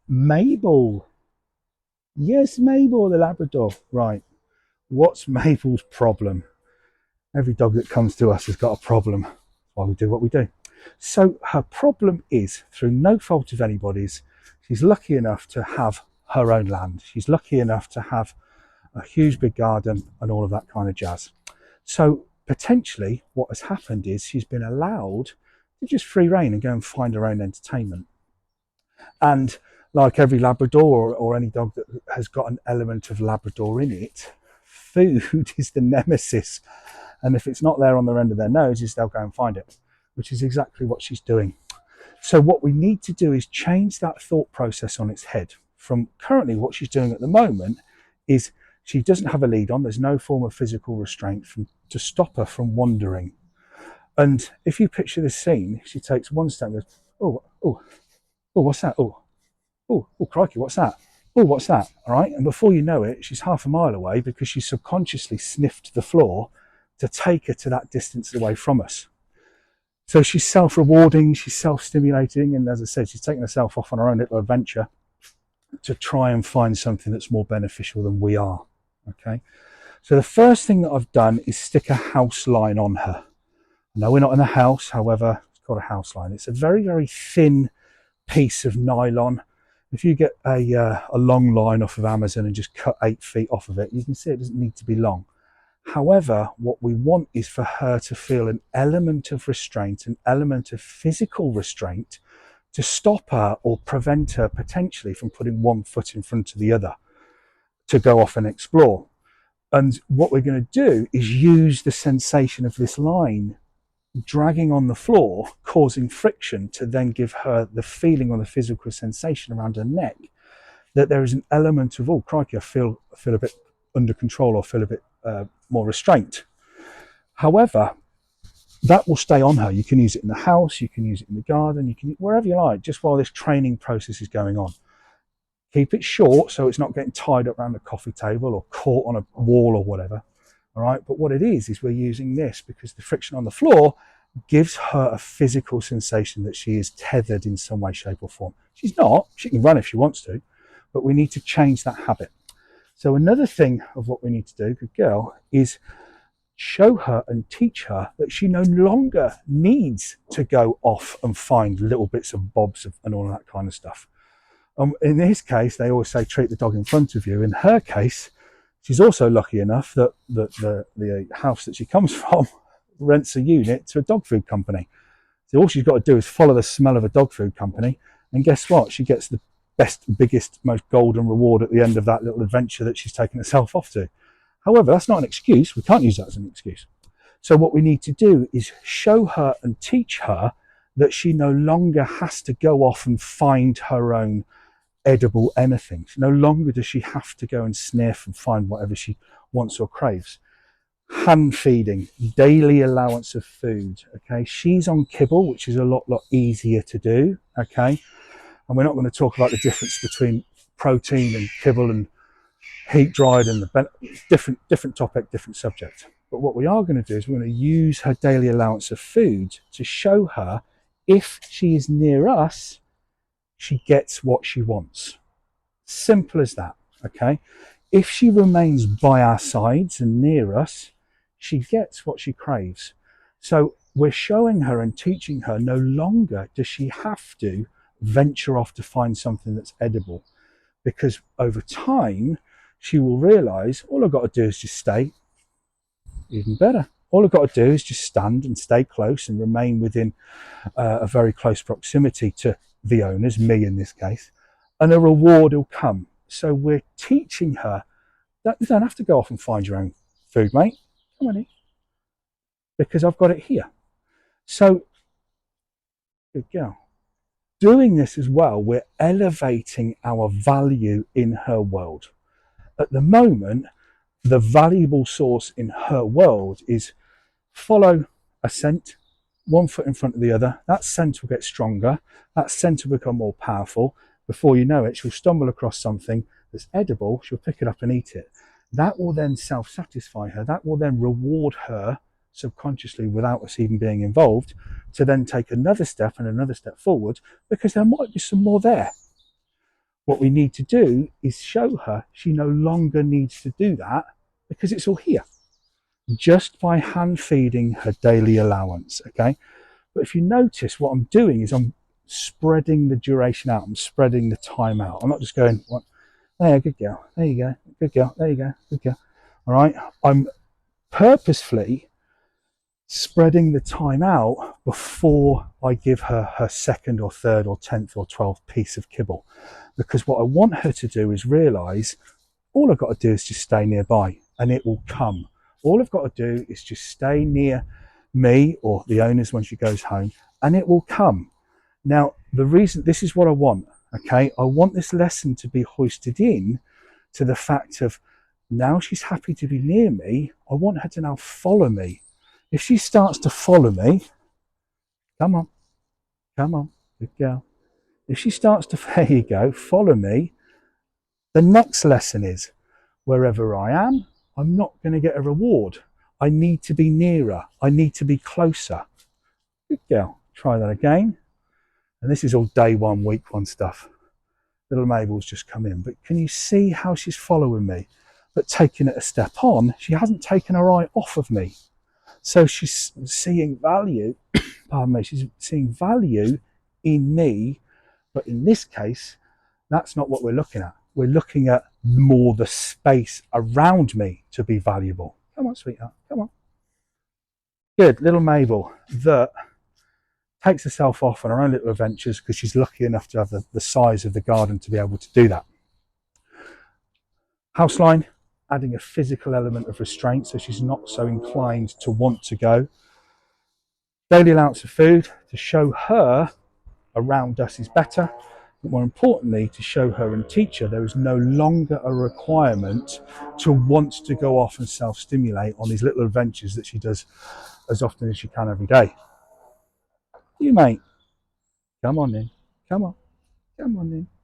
Mabel. Yes, Mabel, the Labrador. Right. What's Mabel's problem? Every dog that comes to us has got a problem. That's why we do what we do. So her problem is, through no fault of anybody's, she's lucky enough to have her own land. She's lucky enough to have a huge big garden and all of that kind of jazz. So potentially what has happened is she's been allowed to just free rein and go and find her own entertainment. And like every Labrador or any dog that has got an element of Labrador in it, food is the nemesis. And if it's not there on the end of their noses, they'll go and find it, which is exactly what she's doing. So what we need to do is change that thought process on its head. From currently what she's doing at the moment is she doesn't have a lead on. There's no form of physical restraint to stop her from wandering. And if you picture this scene, she takes one step and goes, oh, oh, oh, what's that? Oh, oh, crikey, what's that? Oh, what's that? All right. And before you know it, she's half a mile away because she subconsciously sniffed the floor to take her to that distance away from us. So she's self-rewarding, she's self-stimulating, and as I said, she's taking herself off on her own little adventure to try and find something that's more beneficial than we are. Okay. So the first thing that I've done is stick a house line on her. No, we're not in a house, however, it's called a house line. It's a very, very thin piece of nylon. If you get a long line off of Amazon and just cut 8 feet off of it, you can see it doesn't need to be long. However, what we want is for her to feel an element of restraint, an element of physical restraint to stop her or prevent her potentially from putting one foot in front of the other to go off and explore. And what we're going to do is use the sensation of this line dragging on the floor, causing friction to then give her the feeling or the physical sensation around her neck that there is an element of, oh, crikey, I feel a bit under control or feel a bit more restraint. However, that will stay on her. You can use it in the house, you can use it in the garden, you can wherever you like, just while this training process is going on. Keep it short so it's not getting tied up around the coffee table or caught on a wall or whatever. All right, but what it is we're using this because the friction on the floor gives her a physical sensation that she is tethered in some way, shape, or form. She's not. She can run if she wants to, but we need to change that habit. So another thing of what we need to do, good girl, is show her and teach her that she no longer needs to go off and find little bits of bobs and all that kind of stuff. In this case, they always say treat the dog in front of you. In her case, she's also lucky enough that the house that she comes from rents a unit to a dog food company. So all she's got to do is follow the smell of a dog food company, and guess what? She gets the best, biggest, most golden reward at the end of that little adventure that she's taken herself off to. However, that's not an excuse. We can't use that as an excuse. So what we need to do is show her and teach her that she no longer has to go off and find her own edible anything. No longer does she have to go and sniff and find whatever she wants or craves. Hand feeding, daily allowance of food. Okay, she's on kibble, which is a lot easier to do. Okay, and we're not going to talk about the difference between protein and kibble and heat dried and the different topic, different subject. But what we are going to do is we're going to use her daily allowance of food to show her if she is near us, she gets what she wants. Simple as that. Okay, if she remains by our sides and near us, she gets what she craves. So we're showing her and teaching her no longer does she have to venture off to find something that's edible, because over time she will realize all I've got to do is just stay. Even better, all I've got to do is just stand and stay close and remain within a very close proximity to the owners, me in this case, and a reward will come. So we're teaching her that you don't have to go off and find your own food, mate. Come on in, because I've got it here. So, good girl. Doing this as well, we're elevating our value in her world. At the moment, the valuable source in her world is follow a scent, one foot in front of the other. That scent will get stronger. That scent will become more powerful. Before you know it, she'll stumble across something that's edible. She'll pick it up and eat it. That will then self-satisfy her. That will then reward her subconsciously without us even being involved to then take another step and another step forward, because there might be some more there. What we need to do is show her she no longer needs to do that because it's all here, just by hand feeding her daily allowance, okay? But if you notice, what I'm doing is I'm spreading the duration out. I'm spreading the time out. I'm not just going, what? There, good girl. There you go. Good girl. There you go. Good girl. All right. I'm purposefully spreading the time out before I give her her second or third or 10th or 12th piece of kibble. Because what I want her to do is realise all I've got to do is just stay nearby and it will come. All I've got to do is just stay near me or the owners when she goes home and it will come. Now, the reason, this is what I want, okay? I want this lesson to be hoisted in to the fact of now she's happy to be near me. I want her to now follow me. If she starts to follow me, come on, good girl. If she starts to, there you go, follow me, the next lesson is wherever I am, I'm not going to get a reward. I need to be nearer. I need to be closer. Good girl. Try that again. And this is all day one, week one stuff. Little Mabel's just come in. But can you see how she's following me? But taking it a step on, she hasn't taken her eye off of me. So she's seeing value, pardon me, she's seeing value in me. But in this case, that's not what we're looking at. We're looking at more the space around me to be valuable. Come on, sweetheart, come on. Good, little Mabel that takes herself off on her own little adventures because she's lucky enough to have the size of the garden to be able to do that. House line, adding a physical element of restraint so she's not so inclined to want to go. Daily allowance of food to show her around us is better. But more importantly, to show her and teach her there is no longer a requirement to want to go off and self-stimulate on these little adventures that she does as often as she can every day. You mate, come on in, come on in.